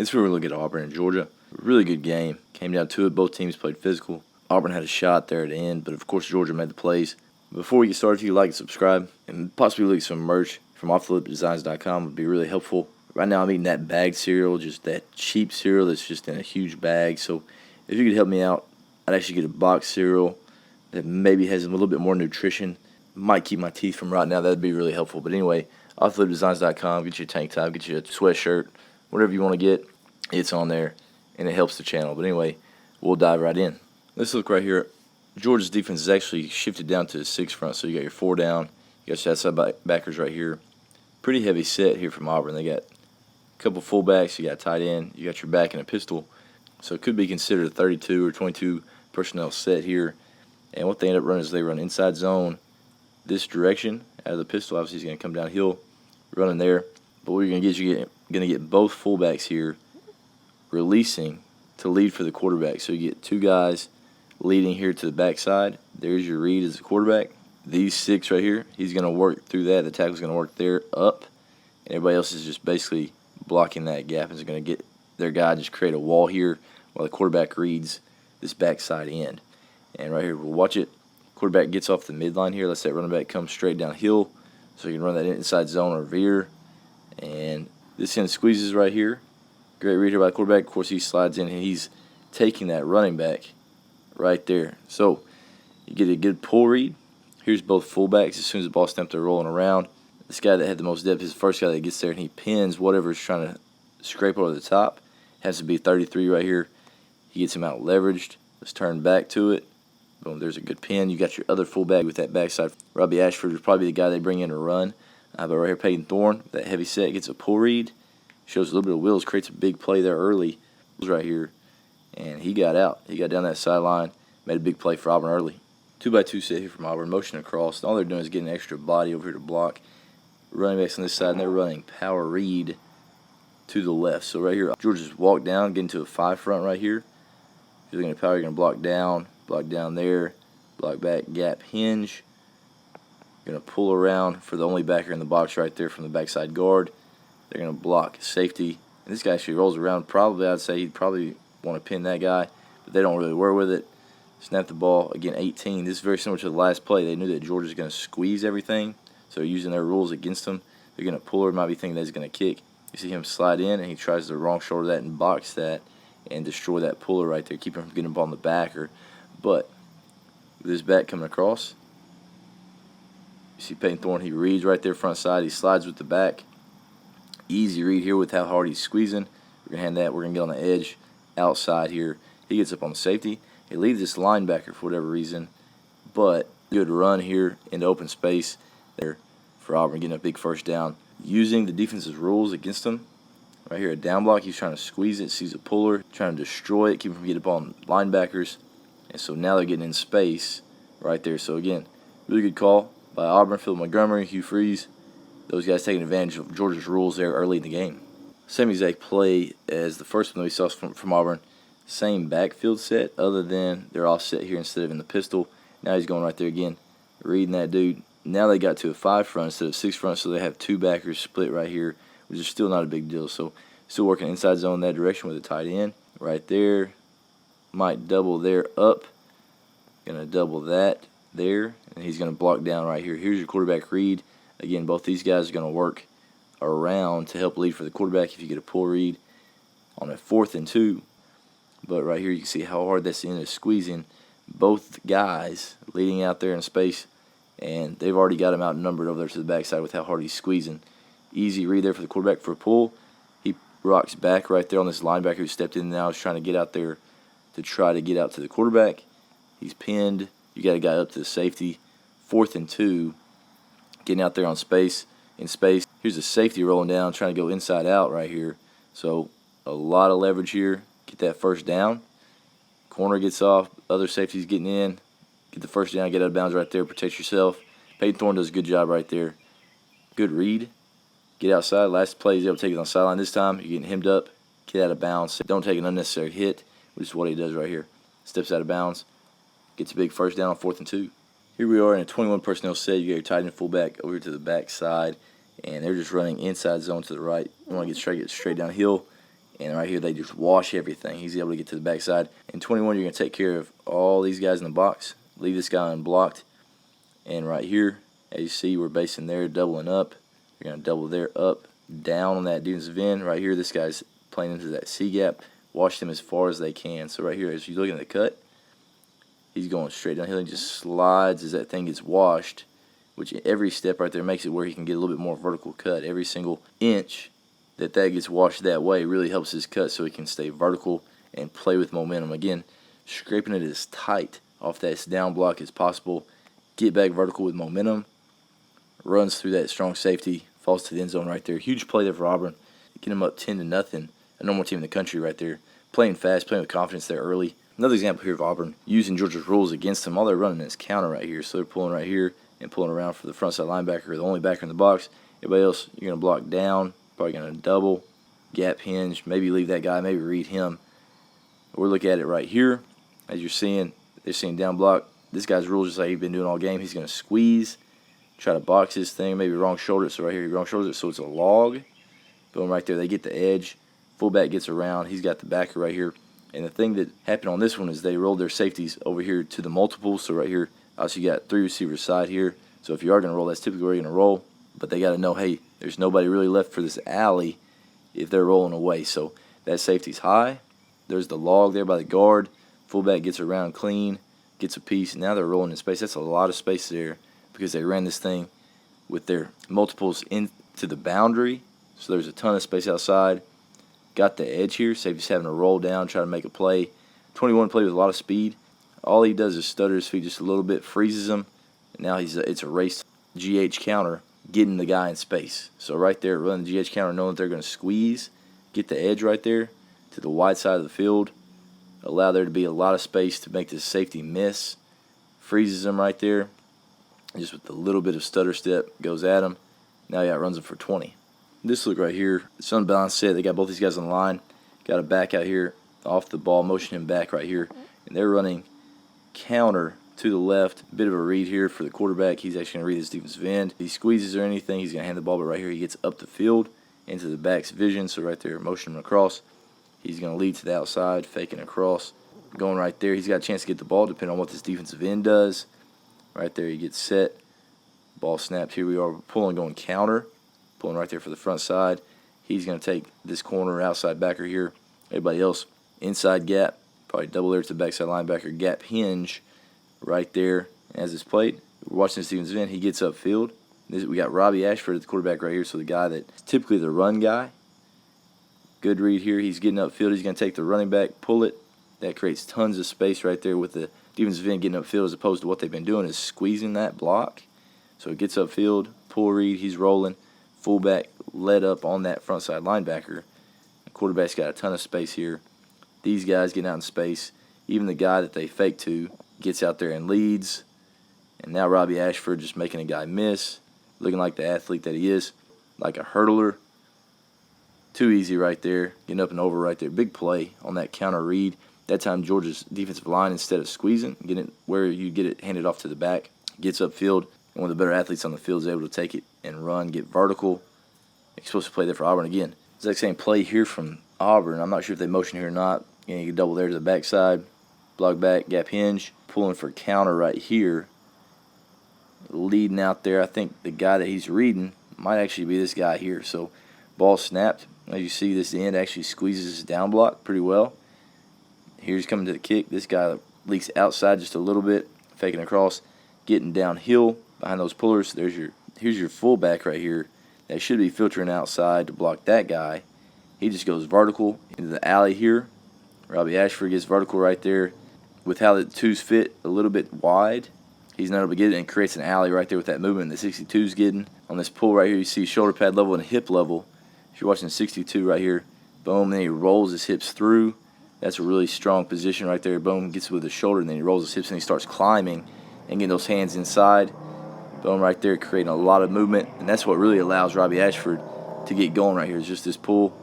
It's where we look at Auburn and Georgia. Really good game. Came down to it. Both teams played physical. Auburn had a shot there at the end, but of course Georgia made the plays. Before we get started, if you like and subscribe, and possibly look at some merch from offtheLipDesigns.com would be really helpful. Right now I'm eating that bagged cereal, just that cheap cereal that's just in a huge bag. So if you could help me out, I'd actually get a box cereal that maybe has a little bit more nutrition. Might keep my teeth from rotting out. That'd be really helpful. But anyway, offtheLipDesigns.com, get you a tank top, get you a sweatshirt, whatever you want to get, it's on there, and it helps the channel. But anyway, we'll dive right in. Let's look right here. Georgia's defense is actually shifted down to a 6 front, so you got your 4 down. You got your outside backers right here. Pretty heavy set here from Auburn. They got a couple fullbacks, you got a tight end, you got your back and a pistol. So it could be considered a 32 or 22 personnel set here. And what they end up running is they run inside zone this direction out of the pistol. Obviously, he's going to come downhill, running there. But what you're going to get, you're going to get both fullbacks here releasing to lead for the quarterback. So you get 2 guys leading here to the backside. There's your read as a quarterback. These 6 right here, he's going to work through that. The tackle's going to work there up. And everybody else is just basically blocking that gap and is going to get their guy, just create a wall here while the quarterback reads this backside end. And right here, we'll watch it. Quarterback gets off the midline here. Let's that running back come straight downhill. So you can run that inside zone or veer. And this end squeezes right here. Great read here by the quarterback. Of course, he slides in and he's taking that running back right there. So you get a good pull read. Here's both fullbacks. As soon as the ball snapped, they're rolling around. This guy that had the most depth is the first guy that gets there, and he pins whatever is trying to scrape over the top. Has to be 33 right here. He gets him out leveraged. Let's turn back to it. Boom, there's a good pin. You got your other fullback with that backside. Robbie Ashford is probably the guy they bring in to run. But right here, Peyton Thorne, that heavy set, gets a pull read. Shows a little bit of wheels, creates a big play there early. Right here. And he got out. He got down that sideline, made a big play for Auburn early. 2x2 set here from Auburn, motion across. All they're doing is getting an extra body over here to block. Running backs on this side, and they're running power read to the left. So right here, Georgia's walk down, getting to a 5 front right here. If you're looking at power, you're going to block down there, block back, gap, hinge. You're going to pull around for the only backer in the box right there from the backside guard. They're going to block safety. And this guy actually rolls around. Probably, I'd say he'd probably want to pin that guy, but they don't really worry with it. Snap the ball. Again, 18. This is very similar to the last play. They knew that Georgia's going to squeeze everything, so using their rules against them. They're going to pull her. Might be thinking that he's going to kick. You see him slide in, and he tries the wrong shoulder of that and box that and destroy that puller right there, keep him from getting the ball in the backer. But with his back coming across, you see Peyton Thorne, he reads right there front side. He slides with the back. Easy read here with how hard he's squeezing. We're going to hand that. We're going to get on the edge outside here. He gets up on the safety. He leaves this linebacker for whatever reason, but good run here into open space there for Auburn, getting a big first down. Using the defense's rules against them. Right here, a down block, he's trying to squeeze it, sees a puller, trying to destroy it, keep him from getting up on linebackers. And so now they're getting in space right there. So again, really good call by Auburn, Phil Montgomery, Hugh Freeze. Those guys taking advantage of Georgia's rules there early in the game. Same exact play as the first one that we saw from Auburn. Same backfield set, other than they're offset here instead of in the pistol. Now he's going right there again, reading that dude. Now they got to a 5 front instead of 6 front, so they have 2 backers split right here, which is still not a big deal. So still working inside zone in that direction with a tight end right there. Might double there up. Gonna double that there, and he's gonna block down right here. Here's your quarterback read. Again, both these guys are gonna work around to help lead for the quarterback if you get a pull read on a 4th and 2. But right here you can see how hard that's in is squeezing both guys leading out there in space, and they've already got him outnumbered over there to the backside with how hard he's squeezing. Easy read there for the quarterback for a pull. He rocks back right there on this linebacker who stepped in now. Is trying to get out there to try to get out to the quarterback. He's pinned. You got a guy up to the safety. 4th and 2. Getting out there on space. In space. Here's a safety rolling down, trying to go inside out right here. So a lot of leverage here. Get that first down. Corner gets off. Other safety's getting in. Get the first down. Get out of bounds right there. Protect yourself. Peyton Thorne does a good job right there. Good read. Get outside. Last play, he's able to take it on the sideline. This time, you're getting hemmed up. Get out of bounds. Don't take an unnecessary hit, which is what he does right here. Steps out of bounds. Gets a big first down on 4th and 2. Here we are in a 21 personnel set. You got your tight end fullback over here to the back side, and they're just running inside zone to the right. You want to get straight downhill And right here, they just wash everything. He's able to get to the backside. In 21, you're going to take care of all these guys in the box. Leave this guy unblocked. And right here, as you see, we're basing there, doubling up. You're going to double there, up, down on that defensive end. Right here, this guy's playing into that C gap. Wash them as far as they can. So right here, as you look at the cut, he's going straight downhill. He just slides as that thing gets washed, which every step right there makes it where he can get a little bit more vertical cut. Every single inch that gets washed that way really helps his cut so he can stay vertical and play with momentum. Again, scraping it as tight off that down block as possible. Get back vertical with momentum. Runs through that strong safety. Falls to the end zone right there. Huge play there for Auburn. Get him up 10-0. A number one team in the country right there. Playing fast, playing with confidence there early. Another example here of Auburn using Georgia's rules against them. All they're running is counter right here. So they're pulling right here and pulling around for the front side linebacker, the only backer in the box. Everybody else, you're going to block down. Probably going to double, gap hinge, maybe leave that guy, maybe read him. We're looking at it right here. As you're seeing, they're seeing down block. This guy's rules just like he's been doing all game. He's going to squeeze, try to box this thing, maybe wrong shoulder. So right here, he wrong shoulders it, so it's a log. Boom, right there, they get the edge. Fullback gets around. He's got the backer right here. And the thing that happened on this one is they rolled their safeties over here to the multiples. So right here, obviously you got 3 receivers side here. So if you are going to roll, that's typically where you're going to roll. But they got to know, hey, there's nobody really left for this alley if they're rolling away. So that safety's high. There's the log there by the guard. Fullback gets around clean, gets a piece. Now they're rolling in space. That's a lot of space there because they ran this thing with their multiples into the boundary. So there's a ton of space outside. Got the edge here. Safety's having to roll down, try to make a play. 21 play with a lot of speed. All he does is stutter his feet just a little bit, freezes him. And now it's a race GH counter, getting the guy in space. So right there, running the GH counter, knowing that they're going to squeeze, get the edge right there to the wide side of the field, allow there to be a lot of space to make this safety miss. Freezes him right there. Just with a little bit of stutter step, goes at him. Now he outruns him for 20. This look right here, it's unbalanced set. They got both these guys on the line. Got a back out here off the ball, motion him back right here. And they're running counter to the left. Bit of a read here for the quarterback. He's actually going to read his defensive end. If he squeezes or anything, he's going to hand the ball, but right here he gets up the field into the back's vision. So right there, motion him across. He's going to lead to the outside, faking across. Going right there, he's got a chance to get the ball depending on what this defensive end does. Right there, he gets set. Ball snapped. Here we are pulling, going counter. Pulling right there for the front side. He's going to take this corner outside backer here. Everybody else inside gap. Probably double there to the backside linebacker. Gap hinge right there as it's played. We're watching this defensive end. He gets upfield. We got Robbie Ashford at the quarterback right here. So the guy that's typically the run guy. Good read here. He's getting upfield. He's going to take the running back, pull it. That creates tons of space right there with the defensive end getting upfield as opposed to what they've been doing is squeezing that block. So it gets upfield. Pull read. He's rolling. Fullback led up on that front side linebacker. The quarterback's got a ton of space here. These guys getting out in space. Even the guy that they fake to gets out there and leads. And now Robbie Ashford just making a guy miss. Looking like the athlete that he is. Like a hurdler. Too easy right there. Getting up and over right there. Big play on that counter read. That time Georgia's defensive line, instead of squeezing, getting it where you get it handed off to the back, gets upfield. One of the better athletes on the field is able to take it and run, get vertical. Explosive play there for Auburn again. Exact same play here from Auburn. I'm not sure if they motion here or not. You can double there to the backside. Block back, gap hinge. Pulling for counter right here. Leading out there. I think the guy that he's reading might actually be this guy here. So ball snapped. As you see, this end actually squeezes his down block pretty well. Here's coming to the kick. This guy leaks outside just a little bit. Faking across. Getting downhill behind those pullers. Here's your fullback right here. That should be filtering outside to block that guy. He just goes vertical into the alley here. Robbie Ashford gets vertical right there. With how the twos fit a little bit wide, he's not able to get it and creates an alley right there with that movement the 62's getting. On this pull right here, you see shoulder pad level and hip level. If you're watching the 62 right here, boom, then he rolls his hips through. That's a really strong position right there. Boom, gets with the shoulder, and then he rolls his hips and he starts climbing and getting those hands inside. Boom, right there, creating a lot of movement. And that's what really allows Robbie Ashford to get going right here is just this pull.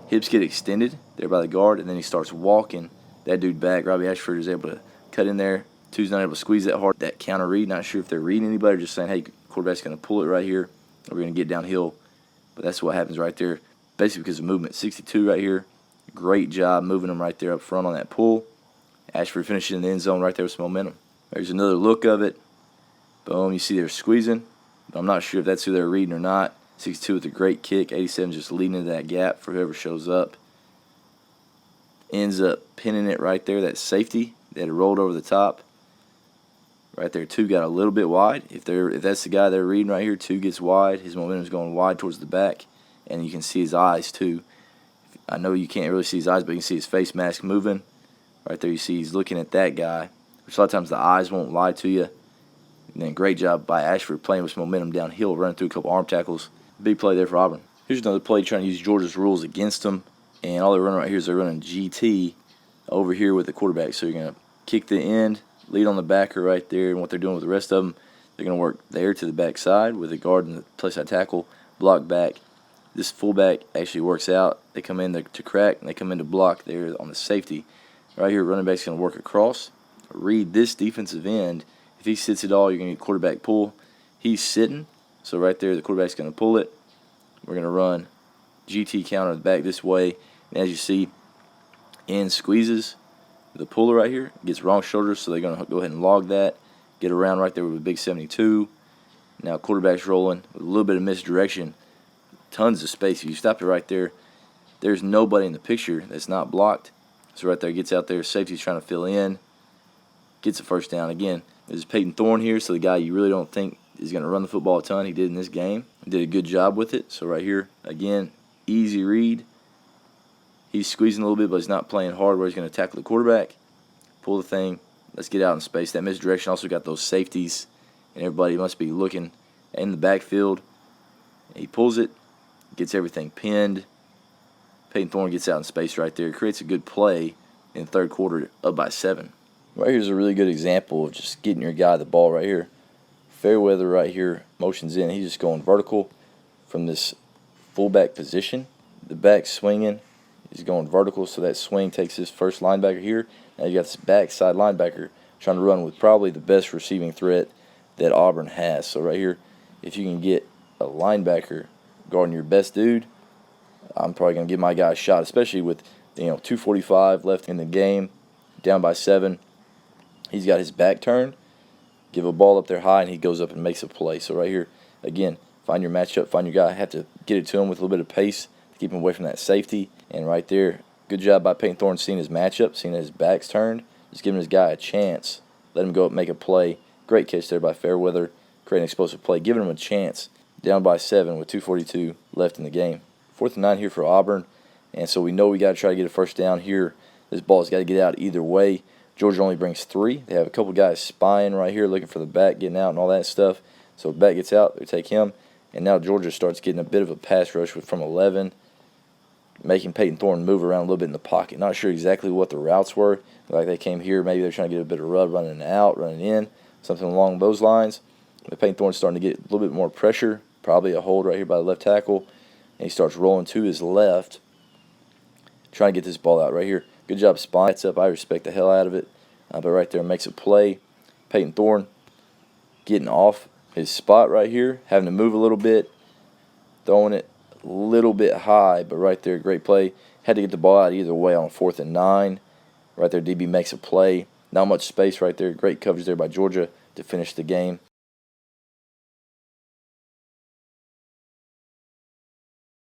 Hips get extended there by the guard, and then he starts walking that dude back. Robbie Ashford is able to cut in there. Two's not able to squeeze that hard. That counter read, not sure if they're reading anybody or just saying, hey, quarterback's going to pull it right here. We're going to get downhill. But that's what happens right there. basically because of movement. 62 right here. Great job moving them right there up front on that pull. Ashford finishing in the end zone right there with some momentum. There's another look of it. Boom, you see they're squeezing. I'm not sure if that's who they're reading or not. 62 with a great kick. 87 just leading into that gap for whoever shows up. Ends up pinning it right there, that safety that had rolled over the top. Right there, 2 got a little bit wide. If that's the guy they're reading right here, 2 gets wide. His momentum's going wide towards the back, and you can see his eyes too. I know you can't really see his eyes, but you can see his face mask moving. Right there, you see he's looking at that guy, which a lot of times the eyes won't lie to you. And then great job by Ashford playing with some momentum downhill, running through a couple arm tackles. Big play there for Auburn. Here's another play trying to use Georgia's rules against them. And all they're running right here is they're running GT over here with the quarterback. So you're going to kick the end, lead on the backer right there. And what they're doing with the rest of them, they're going to work there to the backside with the guard and the play side tackle, block back. This fullback actually works out. They come in to crack, and they come in to block there on the safety. Right here, running back's going to work across. Read this defensive end. If he sits it all, you're going to get quarterback pull. He's sitting, so right there, the quarterback's going to pull it. We're going to run GT counter back this way. And as you see, end squeezes the puller right here. Gets wrong shoulder, so they're going to go ahead and log that. Get around right there with a big 72. Now quarterback's rolling with a little bit of misdirection. Tons of space. If you stop it right there, there's nobody in the picture that's not blocked. So right there, gets out there. Safety's trying to fill in. Gets a first down again. There's Peyton Thorne here, so the guy you really don't think is going to run the football a ton. He did in this game. He did a good job with it. So right here, again, easy read. He's squeezing a little bit, but he's not playing hard where he's going to tackle the quarterback. Pull the thing. Let's get out in space. That misdirection also got those safeties, and everybody must be looking in the backfield. He pulls it, gets everything pinned. Peyton Thorne gets out in space right there. Creates a good play in the third quarter, up by 7. Right here's a really good example of just getting your guy the ball right here. Fairweather right here motions in. He's just going vertical from this fullback position. The back swinging. He's going vertical, so that swing takes his first linebacker here. Now you got this backside linebacker trying to run with probably the best receiving threat that Auburn has. So right here, if you can get a linebacker guarding your best dude, I'm probably going to give my guy a shot, especially with 2:45 left in the game, down by 7. He's got his back turned. Give a ball up there high, and he goes up and makes a play. So right here, again, find your matchup, find your guy. Have to get it to him with a little bit of pace to keep him away from that safety. And right there, good job by Peyton Thorne seeing his matchup, seeing that his back's turned, just giving his guy a chance. Let him go up and make a play. Great catch there by Fairweather, creating an explosive play, giving him a chance. Down by 7 with 2:42 left in the game. 4th and 9 here for Auburn, and so we know we got to try to get a first down here. This ball's got to get out either way. Georgia only brings 3. They have a couple guys spying right here, looking for the back, getting out and all that stuff. So the back gets out, they take him, and now Georgia starts getting a bit of a pass rush from 11, making Peyton Thorne move around a little bit in the pocket. Not sure exactly what the routes were. Like they came here, maybe they're trying to get a bit of rub running out, running in, something along those lines. But Peyton Thorne's starting to get a little bit more pressure, probably a hold right here by the left tackle, and he starts rolling to his left, trying to get this ball out right here. Good job spying. That's up. I respect the hell out of it. But right there makes a play. Peyton Thorne getting off his spot right here, having to move a little bit, throwing it a little bit high, but right there, great play. Had to get the ball out either way on 4th and 9. Right there, DB makes a play. Not much space right there. Great coverage there by Georgia to finish the game.